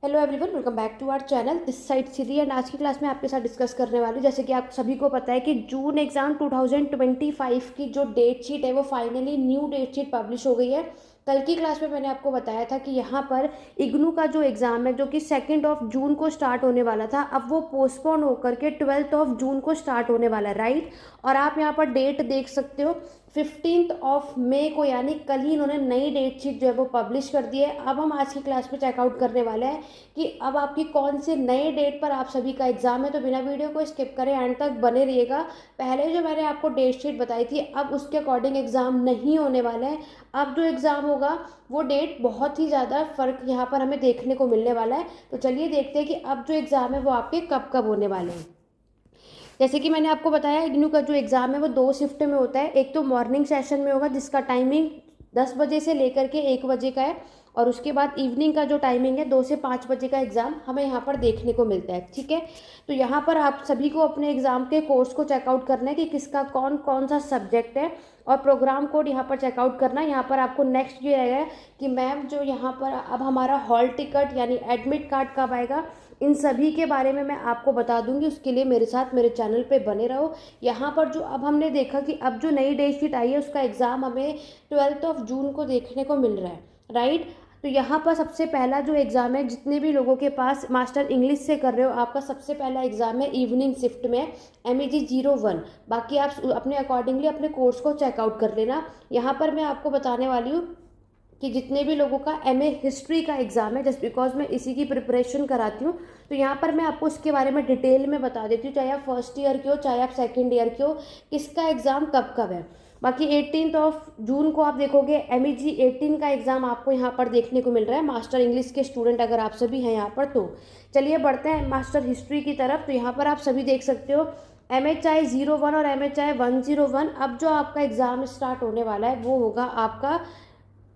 Hello everyone, welcome back to our channel this side Siddhi. And आज की class में आपके साथ डिस्कस करने वाली हूँ, जैसे कि आप सभी को पता है कि जून एग्ज़ाम 2025 की जो डेट शीट है वो finally new date sheet publish हो गई है। कल की क्लास में मैंने आपको बताया था कि यहाँ पर इग्नू का जो एग्ज़ाम है जो कि 2 जून को स्टार्ट होने वाला था, अब वो पोस्टपोन होकर के 12 जून को स्टार्ट होने वाला है, राइट। और आप यहाँ पर डेट देख सकते हो 15 मई को, यानी कल ही इन्होंने नई डेट शीट जो है वो पब्लिश कर दी है। अब हम आज की क्लास में चेकआउट करने वाले हैं कि अब आपकी कौन से नए डेट पर आप सभी का एग्जाम है। तो बिना वीडियो को स्किप करें, एंड तक बने रहिएगा। पहले जो मैंने आपको डेट शीट बताई थी, अब उसके अकॉर्डिंग एग्जाम नहीं होने वाला है। अब जो एग्जाम होगा वो डेट बहुत ही ज़्यादा फर्क यहाँ पर हमें देखने को मिलने वाला है। तो चलिए देखते हैं कि अब जो एग्जाम है वो आपके कब कब होने वाले हैं। जैसे कि मैंने आपको बताया, इग्नू का जो एग्ज़ाम है वो 2 शिफ्ट में होता है। एक तो मॉर्निंग सेशन में होगा जिसका टाइमिंग 10 बजे से लेकर के 1 बजे का है, और उसके बाद इवनिंग का जो टाइमिंग है 2 से 5 बजे का एग्ज़ाम हमें यहाँ पर देखने को मिलता है, ठीक है। तो यहाँ पर आप सभी को अपने एग्ज़ाम के कोर्स को चेकआउट करना है कि किसका कौन कौन सा सब्जेक्ट है, और प्रोग्राम कोड यहाँ पर चेकआउट करना है। यहाँ पर आपको नेक्स्ट ये रहेगा कि मैम जो यहाँ पर अब हमारा हॉल टिकट यानी एडमिट कार्ड कब आएगा, इन सभी के बारे में मैं आपको बता दूंगी। उसके लिए मेरे साथ मेरे चैनल पे बने रहो। यहाँ पर जो अब हमने देखा कि अब जो नई डेट शीट आई है उसका एग्ज़ाम हमें 12 जून को देखने को मिल रहा है, राइट। तो यहाँ पर सबसे पहला जो एग्ज़ाम है, जितने भी लोगों के पास मास्टर इंग्लिश से कर रहे हो, आपका सबसे पहला एग्ज़ाम है इवनिंग शिफ्ट में MEG 01। बाकी आप अपने अकॉर्डिंगली अपने कोर्स को चेकआउट कर लेना। यहाँ पर मैं आपको बताने वाली हूँ कि जितने भी लोगों का MA हिस्ट्री का एग्ज़ाम है, जस्ट बिकॉज मैं इसी की प्रिपरेशन कराती हूँ, तो यहाँ पर मैं आपको इसके बारे में डिटेल में बता देती हूँ। चाहे आप फर्स्ट ईयर के हो, चाहे आप सेकंड ईयर के हो, किसका एग्ज़ाम कब कब है। बाकी 18 जून को आप देखोगे MEG 18 का एग्ज़ाम आपको यहाँ पर देखने को मिल रहा है, मास्टर इंग्लिश के स्टूडेंट अगर आप सभी हैं यहाँ पर। तो चलिए बढ़ते हैं मास्टर हिस्ट्री की तरफ। तो यहाँ पर आप सभी देख सकते हो MHI 01 और MHI 101। अब जो आपका एग्ज़ाम स्टार्ट होने वाला है वो होगा आपका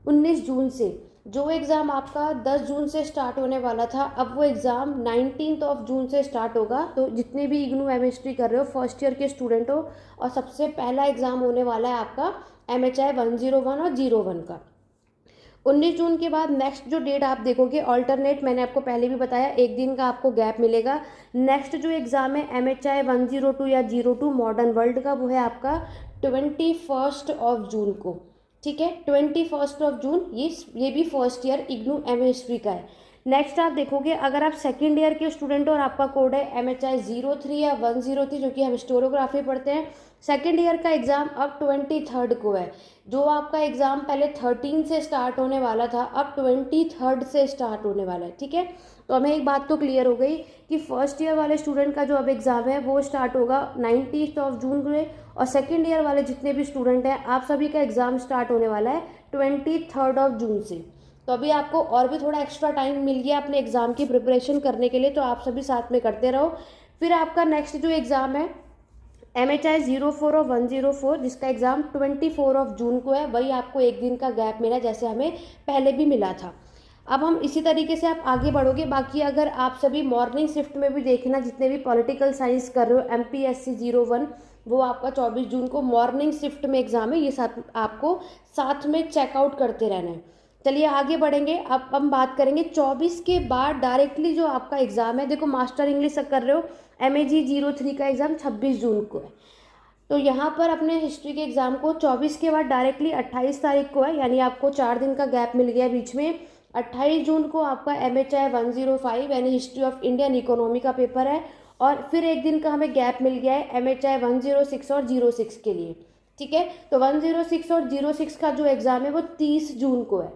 19 जून से। जो एग्ज़ाम आपका 10 जून से स्टार्ट होने वाला था, अब वो एग्ज़ाम 19 जून से स्टार्ट होगा। तो जितने भी इग्नू हिस्ट्री कर रहे हो, फर्स्ट ईयर के स्टूडेंट हो, और सबसे पहला एग्ज़ाम होने वाला है आपका MHI 101 और 01 का। 19 जून के बाद नेक्स्ट जो डेट आप देखोगे ऑल्टरनेट, मैंने आपको पहले भी बताया, एक दिन का आपको गैप मिलेगा। नेक्स्ट जो एग्ज़ाम है MHI 102 या 02 मॉडर्न वर्ल्ड का, वो है आपका 21 जून को, ठीक है। 21 जून, ये भी फर्स्ट ईयर इग्नू हिस्ट्री का है। नेक्स्ट आप देखोगे, अगर आप सेकेंड ईयर के स्टूडेंट हो और आपका कोड है MHI 03 या 103, जो कि हम हिस्टोरियोग्राफी पढ़ते हैं, सेकेंड ईयर का एग्ज़ाम अब 23 को है। जो आपका एग्ज़ाम पहले 13 से स्टार्ट होने वाला था, अब 23 से स्टार्ट होने वाला है, ठीक है। तो हमें एक बात तो क्लियर हो गई कि फर्स्ट ईयर वाले स्टूडेंट का जो अब एग्ज़ाम है वो स्टार्ट होगा 19 जून को, और सेकेंड ईयर वाले जितने भी स्टूडेंट हैं आप सभी का एग्ज़ाम स्टार्ट होने वाला है 23 जून से। तो अभी आपको और भी थोड़ा एक्स्ट्रा टाइम मिल गया अपने एग्ज़ाम की प्रिपरेशन करने के लिए, तो आप सभी साथ में करते रहो। फिर आपका नेक्स्ट जो एग्ज़ाम है MHI 04 और 104, जिसका एग्ज़ाम 24 जून को है, वही आपको एक दिन का गैप मिला जैसे हमें पहले भी मिला था। अब हम इसी तरीके से आप आगे बढ़ोगे। बाकी अगर आप सभी मॉर्निंग शिफ्ट में भी देखना, जितने भी पॉलिटिकल साइंस कर रहे हो, MPSC 01, वो आपका 24 जून को मॉर्निंग शिफ्ट में एग्ज़ाम है। ये साथ आपको साथ में चेकआउट करते रहना है। चलिए आगे बढ़ेंगे। अब हम बात करेंगे 24 के बाद डायरेक्टली जो आपका एग्ज़ाम है। देखो मास्टर इंग्लिश कर रहे हो, MEG 03 का एग्ज़ाम 26 जून को है। तो यहाँ पर अपने हिस्ट्री के एग्ज़ाम को 24 के बाद डायरेक्टली 28 तारीख को है, यानी आपको 4 दिन का गैप मिल गया बीच में। 28 जून को आपका MHI 105 यानी हिस्ट्री ऑफ इंडियन इकोनॉमी का पेपर है, और फिर एक दिन का हमें गैप मिल गया है MHI 106 और 06 के लिए, ठीक है। तो 106 और 06 का जो एग्ज़ाम है वो 30 जून को है।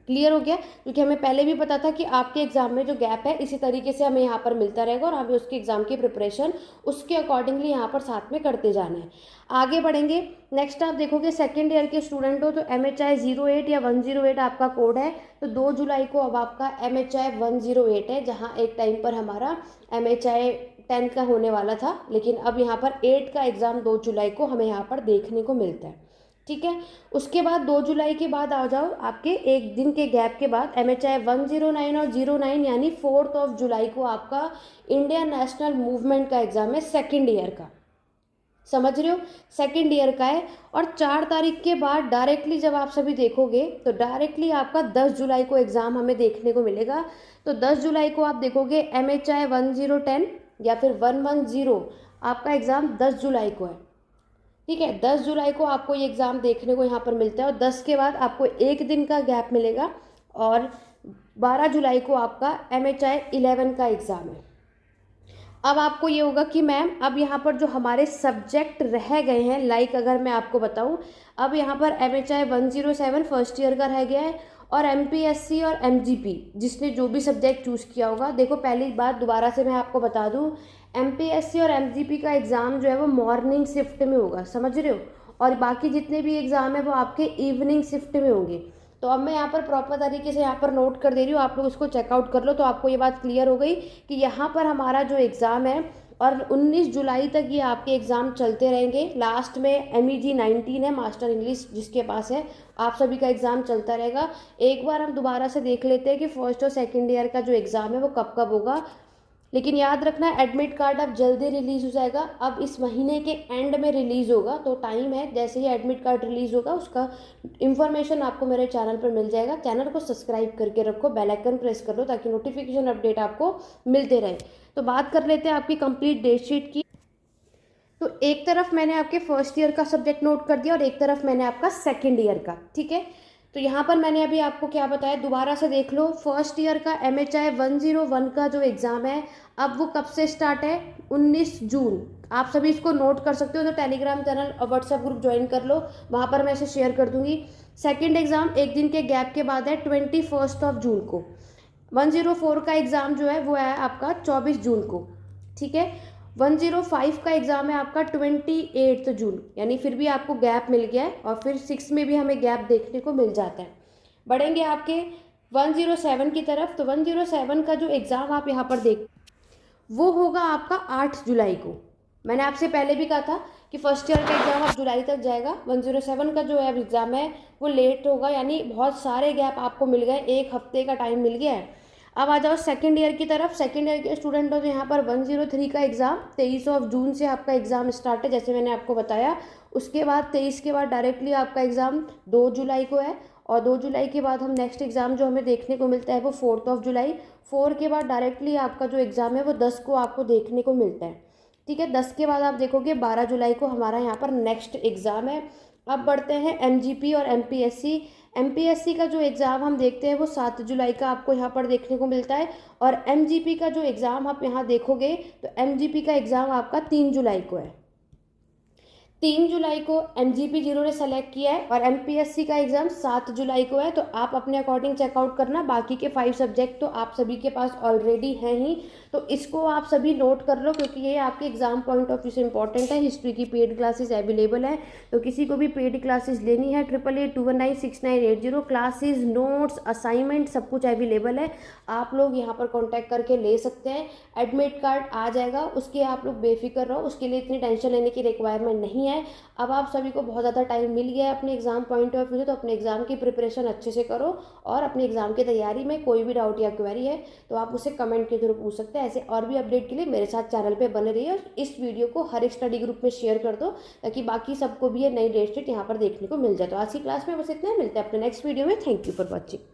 क्लियर हो गया, क्योंकि हमें पहले भी पता था कि आपके एग्जाम में जो गैप है इसी तरीके से हमें यहाँ पर मिलता रहेगा, और हमें उसके एग्जाम की प्रिपरेशन उसके अकॉर्डिंगली यहाँ पर साथ में करते जाना है। आगे बढ़ेंगे। नेक्स्ट आप देखोगे सेकेंड ईयर के स्टूडेंट हो तो MHI 08 या 108 आपका कोड है। तो 2 जुलाई को अब आपका MHI 108 है, जहाँ एक टाइम पर हमारा MHI 10 का होने वाला था, लेकिन अब यहाँ पर 8 का एग्ज़ाम 2 जुलाई को हमें यहाँ पर देखने को मिलता है, ठीक है। उसके बाद 2 जुलाई के बाद आ जाओ, आपके एक दिन के गैप के बाद MHI 109 और 09, यानी 4 जुलाई को आपका इंडियन नेशनल मूवमेंट का एग्ज़ाम है सेकेंड ईयर का। समझ रहे हो, सेकेंड ईयर का है। और 4 तारीख के बाद डायरेक्टली जब आप सभी देखोगे तो डायरेक्टली आपका 10 जुलाई को एग्ज़ाम हमें देखने को मिलेगा। तो 10 जुलाई को आप देखोगे MHI 1010 या फिर 110 आपका एग्ज़ाम 10 जुलाई को है। ठीक है, 10 जुलाई को आपको ये एग्ज़ाम देखने को यहाँ पर मिलता है और 10 के बाद आपको एक दिन का गैप मिलेगा और 12 जुलाई को आपका MHI 11 का एग्ज़ाम है। अब आपको ये होगा कि मैम अब यहाँ पर जो हमारे सब्जेक्ट रह गए हैं, लाइक अगर मैं आपको बताऊँ, अब यहाँ पर MHI 107 फर्स्ट ईयर का रह गया है और MPSC और MGP जिसने जो भी सब्जेक्ट चूज़ किया होगा। देखो पहली बात दोबारा से मैं आपको बता दूँ, MPSC और MGP का एग्ज़ाम जो है वो मॉर्निंग शिफ्ट में होगा, समझ रहे हो, और बाकी जितने भी एग्ज़ाम है वो आपके इवनिंग शिफ्ट में होंगे। तो अब मैं यहाँ पर प्रॉपर तरीके से यहाँ पर नोट कर दे रही हूँ, आप लोग इसको चेकआउट कर लो। तो आपको ये बात क्लियर हो गई कि यहाँ पर हमारा जो एग्ज़ाम है और 19 जुलाई तक ये आपके एग्ज़ाम चलते रहेंगे। लास्ट में MEG 19 है, मास्टर इंग्लिश जिसके पास है, आप सभी का एग्ज़ाम चलता रहेगा। एक बार हम दोबारा से देख लेते हैं कि फर्स्ट और सेकेंड ईयर का जो एग्ज़ाम है वो कब कब होगा। लेकिन याद रखना एडमिट कार्ड अब जल्दी रिलीज़ हो जाएगा, अब इस महीने के एंड में रिलीज़ होगा, तो टाइम है। जैसे ही एडमिट कार्ड रिलीज़ होगा उसका इन्फॉर्मेशन आपको मेरे चैनल पर मिल जाएगा। चैनल को सब्सक्राइब करके रखो, बेल आइकन प्रेस कर लो ताकि नोटिफिकेशन अपडेट आपको मिलते रहे। तो बात कर लेते हैं आपकी कंप्लीट डेट शीट की। तो एक तरफ मैंने आपके फर्स्ट ईयर का सब्जेक्ट नोट कर दिया और एक तरफ मैंने आपका सेकेंड ईयर का, ठीक है। तो यहाँ पर मैंने अभी आपको क्या बताया, दोबारा से देख लो। फर्स्ट ईयर का MHI 101 का जो एग्ज़ाम है अब वो कब से स्टार्ट है, 19 जून। आप सभी इसको नोट कर सकते हो, तो टेलीग्राम चैनल और व्हाट्सएप ग्रुप ज्वाइन कर लो, वहाँ पर मैं इसे शेयर कर दूँगी। सेकेंड एग्ज़ाम एक दिन के गैप के बाद है 21 जून को। 104 का एग्ज़ाम जो है वो है आपका 24 जून को, ठीक है। 105 का एग्ज़ाम है आपका 28 जून, यानी फिर भी आपको गैप मिल गया है और फिर 6 में भी हमें गैप देखने को मिल जाता है। बढ़ेंगे आपके 107 की तरफ। तो 107 का जो एग्ज़ाम आप यहाँ पर देख वो होगा आपका 8 जुलाई को। मैंने आपसे पहले भी कहा था कि फर्स्ट ईयर का एग्ज़ाम अब जुलाई तक जाएगा। 107 का जो है एग्ज़ाम है वो लेट होगा, यानी बहुत सारे गैप आपको मिल गए, एक हफ्ते का टाइम मिल गया है। अब आ जाओ सेकेंड ईयर की तरफ। सेकेंड ईयर के स्टूडेंट हो तो यहाँ पर 103 का एग्ज़ाम 23 जून से आपका एग्ज़ाम स्टार्ट है, जैसे मैंने आपको बताया। उसके बाद 23 के बाद डायरेक्टली आपका एग्ज़ाम 2 जुलाई को है और 2 जुलाई के बाद हम नेक्स्ट एग्ज़ाम जो हमें देखने को मिलता है वो 4 जुलाई। 4 के बाद डायरेक्टली आपका जो एग्ज़ाम है वो 10 को आपको देखने को मिलता है, ठीक है। 10 के बाद आप देखोगे 12 जुलाई को हमारा यहाँ पर नेक्स्ट एग्ज़ाम है। अब बढ़ते हैं MGP और MPSC का जो एग्ज़ाम हम देखते हैं वो 7 जुलाई का आपको यहाँ पर देखने को मिलता है और MGP का जो एग्ज़ाम आप यहाँ देखोगे तो MGP का एग्ज़ाम आपका 3 जुलाई को है। 3 जुलाई को MGP जिन्होंने सेलेक्ट किया है और MPSC का एग्ज़ाम 7 जुलाई को है। तो आप अपने अकॉर्डिंग चेकआउट करना, बाकी के 5 सब्जेक्ट तो आप सभी के पास ऑलरेडी हैं ही, तो इसको आप सभी नोट कर लो क्योंकि ये आपके एग्ज़ाम पॉइंट ऑफ व्यू से इंपॉर्टेंट है। हिस्ट्री की पेड क्लासेस अवेलेबल है, तो किसी को भी पेड क्लासेस लेनी है 8881196980 क्लासेस, नोट्स, असाइनमेंट सब कुछ अवेलेबल है। आप लोग यहाँ पर कॉन्टैक्ट करके ले सकते हैं। एडमिट कार्ड आ जाएगा, उसके आप लोग बेफिक्र रहो, उसके लिए इतनी टेंशन लेने की रिक्वायरमेंट नहीं है। अब आप सभी को बहुत ज़्यादा टाइम मिल गया है अपने एग्ज़ाम पॉइंट ऑफ व्यू से, तो अपने एग्ज़ाम की प्रिपरेशन अच्छे से करो और अपने एग्ज़ाम की तैयारी में कोई भी डाउट या क्वेरी है तो आप उसे कमेंट के थ्रू पूछ सकते हैं। ऐसे और भी अपडेट के लिए मेरे साथ चैनल पे बने रहिए और इस वीडियो को हर एक स्टडी ग्रुप में शेयर कर दो ताकि बाकी सबको भी ये नई डेट शीट यहाँ पर देखने को मिल जाए। तो आज की क्लास में बस इतना ही, मिलते हैं अपने नेक्स्ट वीडियो में। Thank you for watching.